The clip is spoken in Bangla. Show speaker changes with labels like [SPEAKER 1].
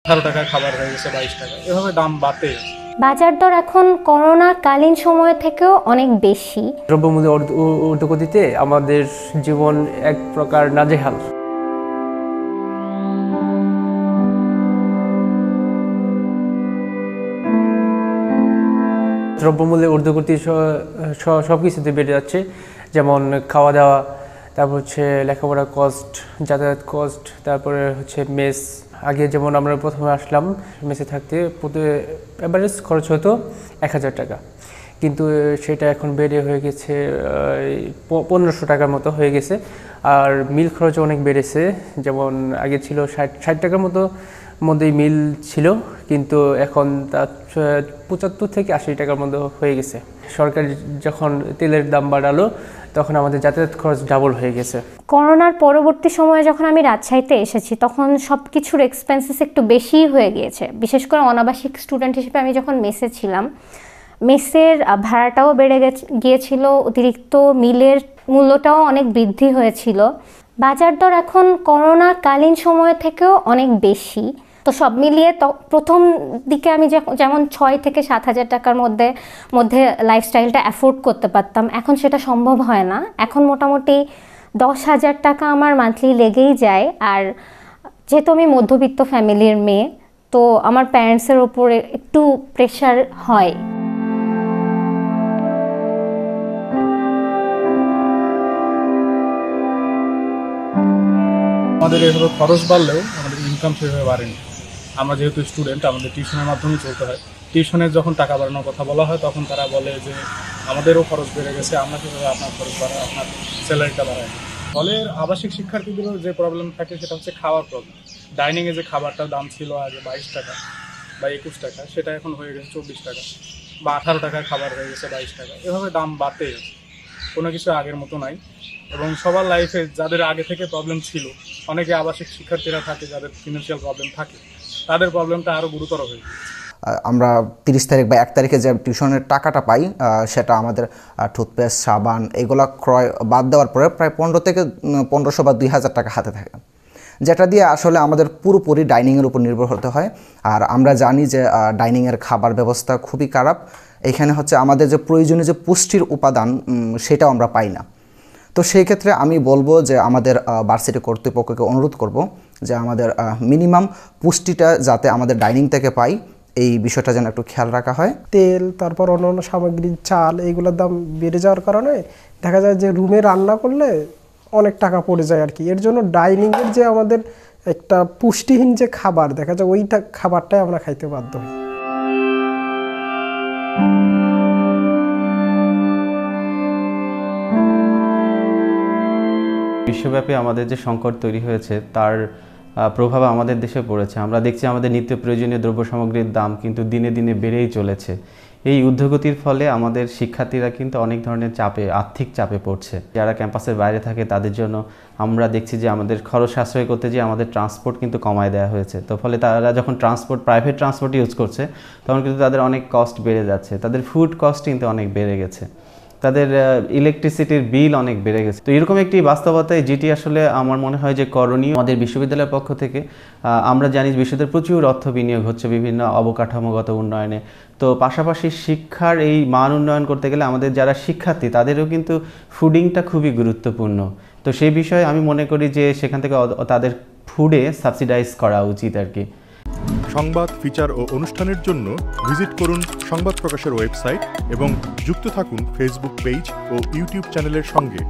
[SPEAKER 1] 18 টাকা খাবার হয়ে গেছে 22 টাকা, এভাবে দাম বাড়তেই আছে।
[SPEAKER 2] বাজার দর এখন করোনাকালীন সময় থেকেও অনেক বেশি।
[SPEAKER 3] দ্রব্যমূল্য ঊর্ধ্বগতিতে আমাদের জীবন এক প্রকার নাজেহাল। দ্রব্যমূল্যের ঊর্ধ্বগতি সব কিছুতে বেড়ে যাচ্ছে, যেমন খাওয়া দাওয়া, তারপর হচ্ছে লেখাপড়া কস্ট, যাতায়াত কস্ট, তারপরে হচ্ছে মেস। আগে যেমন আমরা প্রথমে আসলাম মেসে থাকতে, প্রতি অ্যাভারেজ খরচ হতো 1000 টাকা, কিন্তু সেটা এখন বেড়ে হয়ে গেছে 1500 টাকার মতো হয়ে গেছে। আর মিল খরচ অনেক বেড়েছে, যেমন আগে ছিল 60 টাকার মধ্যেই মিল ছিল, কিন্তু এখন তা 75 থেকে 80 টাকার মধ্যে হয়ে গেছে। সরকার যখন তেলের দাম বাড়ালো তখন আমাদের যাতায়াত খরচ ডাবল হয়ে গেছে।
[SPEAKER 2] করোনার পরবর্তী সময়ে যখন আমি রাজশাহীতে এসেছি তখন সব কিছুর এক্সপেন্সেস একটু বেশিই হয়ে গিয়েছে। বিশেষ করে অনাবাসিক স্টুডেন্ট হিসেবে আমি যখন মেসে ছিলাম, মেসের ভাড়াটাও বেড়ে গিয়েছিল, অতিরিক্ত মিলের মূল্যটাও অনেক বৃদ্ধি হয়েছিল। বাজার দর এখন করোনাকালীন সময় থেকেও অনেক বেশি। তো সব মিলিয়ে প্রথম দিকে আমি যেমন 6 থেকে 7 হাজার টাকার মধ্যে লাইফস্টাইলটা অ্যাফোর্ড করতে পারতাম, এখন সেটা সম্ভব হয় না। এখন মোটামুটি 10,000 টাকা আমার মান্থলি লেগেই যায়। আর যেহেতু আমি মধ্যবিত্ত ফ্যামিলির মেয়ে, তো আমার প্যারেন্টসের ওপরে একটু প্রেশার হয়।
[SPEAKER 1] আমাদের এভাবে খরচ বাড়লেও আমাদের ইনকাম সেভাবে বাড়েনি। আমরা যেহেতু স্টুডেন্ট, আমাদের টিউশনের মাধ্যমে চলতে হয়। টিউশনের যখন টাকা বাড়ানোর কথা বলা হয় তখন তারা বলে যে আমাদেরও খরচ বেড়ে গেছে, আমরা কীভাবে আপনার খরচ বাড়ায়, আপনার স্যালারিটা বাড়ায়। ফলে আবাসিক শিক্ষার্থীদেরও যে প্রবলেম থাকে সেটা হচ্ছে খাওয়ার প্রবলেম। ডাইনিংয়ে যে খাবারটার দাম ছিল আগে 22 টাকা বা 21 টাকা, সেটা এখন হয়ে গেছে 24 টাকা, বা 18 টাকার খাবার হয়ে গেছে 22 টাকা, এভাবে দাম বাড়তেই আছে। কোনো কিছু আগের মতো নাই। এবং সবার লাইফে যাদের আগে থেকে প্রবলেম ছিল, অনেকে আবাসিক শিক্ষার্থীরা থাকে যাদের ফিনান্সিয়াল প্রবলেম থাকে, তাদের প্রবলেমটা আরও গুরুতর হয়ে গেছে।
[SPEAKER 4] আমরা 30 তারিখ বা 1 তারিখে যে টিউশনের টাকাটা পাই, সেটা আমাদের টুথপেস্ট, সাবান এগুলো ক্রয় বাদ দেওয়ার পরে প্রায় 15 থেকে 1500 বা 2000 টাকা হাতে থাকে, যেটা দিয়ে আসলে আমাদের পুরোপুরি ডাইনিংয়ের উপর নির্ভর হতে হয়। আর আমরা জানি যে ডাইনিংয়ের খাবার ব্যবস্থা খুবই খারাপ। এখানে হচ্ছে আমাদের যে প্রয়োজনীয় যে পুষ্টির উপাদান সেটাও আমরা পাই না। তো সেই ক্ষেত্রে আমি বলবো যে আমাদের ভার্সিটি কর্তৃপক্ষকে অনুরোধ করব যে আমাদের মিনিমাম পুষ্টিটা যাতে আমাদের ডাইনিং থেকে পাই, এই বিষয়টা যেন একটু খেয়াল রাখা হয়।
[SPEAKER 5] তেল, তারপর অন্যান্য সামগ্রী, চাল, এইগুলোর দাম বেড়ে যাওয়ার কারণে দেখা যায় যে রুমে রান্না করলে অনেক টাকা পড়ে যায় আর কি। এর জন্য ডাইনিংয়ের যে আমাদের একটা পুষ্টিহীন যে খাবার দেখা যায়, ওইটা খাবারটাই আমরা খাইতে বাধ্য হই।
[SPEAKER 6] বিশ্বব্যাপী আমাদের যে সংকট তৈরি হয়েছে তার প্রভাব আমাদের দেশে পড়েছে। আমরা দেখছি আমাদের নিত্য প্রয়োজনীয় দ্রব্য সামগ্রীর দাম কিন্তু দিনে দিনে বেড়েই চলেছে। এই ঊর্ধ্বগতির ফলে আমাদের শিক্ষার্থীরা কিন্তু অনেক ধরনের আর্থিক চাপে পড়ছে। যারা ক্যাম্পাসের বাইরে থাকে তাদের জন্য আমরা দেখছি যে আমাদের খরচ সাশ্রয় করতে যে আমাদের ট্রান্সপোর্ট কিন্তু কমায় দেওয়া হয়েছে। তো ফলে তারা যখন প্রাইভেট ট্রান্সপোর্ট ইউজ করছে তখন কিন্তু তাদের অনেক কস্ট বেড়ে যাচ্ছে। তাদের ফুড কস্ট কিন্তু অনেক বেড়ে গেছে, তাদের ইলেকট্রিসিটির বিল অনেক বেড়ে গেছে। তো এরকম একটি বাস্তবতায় যেটি আসলে আমার মনে হয় যে করণীয়। আমাদের বিশ্ববিদ্যালয়ের পক্ষ থেকে আমরা জানি বিশ্ববিদ্যালয়ে প্রচুর অর্থ বিনিয়োগ হচ্ছে বিভিন্ন অবকাঠামোগত উন্নয়নে। তো পাশাপাশি শিক্ষার এই মান উন্নয়ন করতে গেলে আমাদের যারা শিক্ষার্থী তাদেরও কিন্তু ফুডিংটা খুবই গুরুত্বপূর্ণ। তো সেই বিষয়ে আমি মনে করি যে সেখান থেকে তাদের ফুডে সাবসিডাইজ করা উচিত আর কি।
[SPEAKER 7] সংবাদ, ফিচার ও অনুষ্ঠানের জন্য ভিজিট করুন সংবাদ প্রকাশের ওয়েবসাইট এবং যুক্ত থাকুন ফেসবুক পেজ ও ইউটিউব চ্যানেলের সঙ্গে।